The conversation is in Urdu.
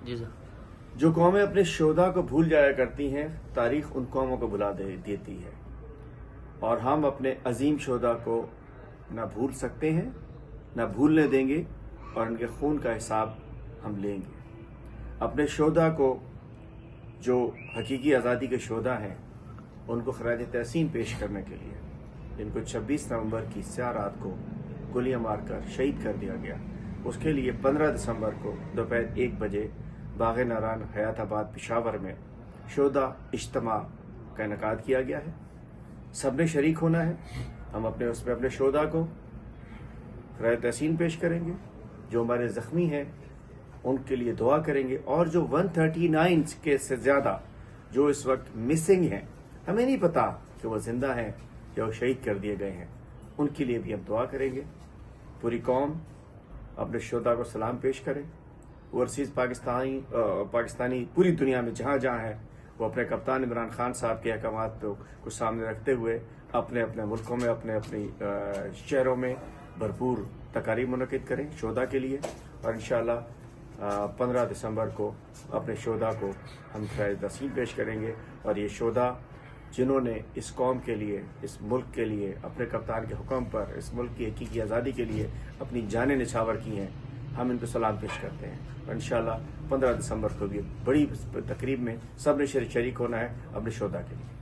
جی سر. جو قومیں اپنے شہداء کو بھول جایا کرتی ہیں، تاریخ ان قوموں کو بھلا دیتی ہے، اور ہم اپنے عظیم شہداء کو نہ بھول سکتے ہیں، نہ بھولنے دیں گے، اور ان کے خون کا حساب ہم لیں گے. اپنے شہداء کو، جو حقیقی آزادی کے شہداء ہیں، ان کو خراج تحسین پیش کرنے کے لیے، جن کو 26 نومبر کی سیاہ رات کو گولیاں مار کر شہید کر دیا گیا، اس کے لیے 15 دسمبر کو دوپہر 1 بجے باغ ناران حیات آباد پشاور میں شہداء اجتماع کا انعقاد کیا گیا ہے. سب نے شریک ہونا ہے. ہم اس میں اپنے شہداء کو خراج تحسین پیش کریں گے، جو ہمارے زخمی ہیں ان کے لیے دعا کریں گے، اور جو 139 کے سے زیادہ جو اس وقت مسنگ ہیں، ہمیں نہیں پتا کہ وہ زندہ ہیں یا وہ شہید کر دیے گئے ہیں، ان کے لیے بھی ہم دعا کریں گے. پوری قوم اپنے شہداء کو سلام پیش کرے. اوورسیز پاکستانی پوری دنیا میں جہاں جہاں ہے، وہ اپنے کپتان عمران خان صاحب کے احکامات کو سامنے رکھتے ہوئے اپنے اپنے ملکوں میں، اپنے اپنی شہروں میں بھرپور تقاریب منعقد کریں شہداء کے لیے. اور انشاءاللہ 15 دسمبر کو اپنے شہداء کو ہم خراج تحسین پیش کریں گے. اور یہ شہداء جنہوں نے اس قوم کے لیے، اس ملک کے لیے، اپنے کپتان کے حکم پر اس ملک کی حقیقی آزادی کے لیے اپنی جانیں نچھاور کی ہیں، ہم ان کو سلام پیش کرتے ہیں. اور انشاءاللہ 15 دسمبر کو بھی بڑی تقریب میں سب نے شریک ہونا ہے اپنے شہداء کے لیے.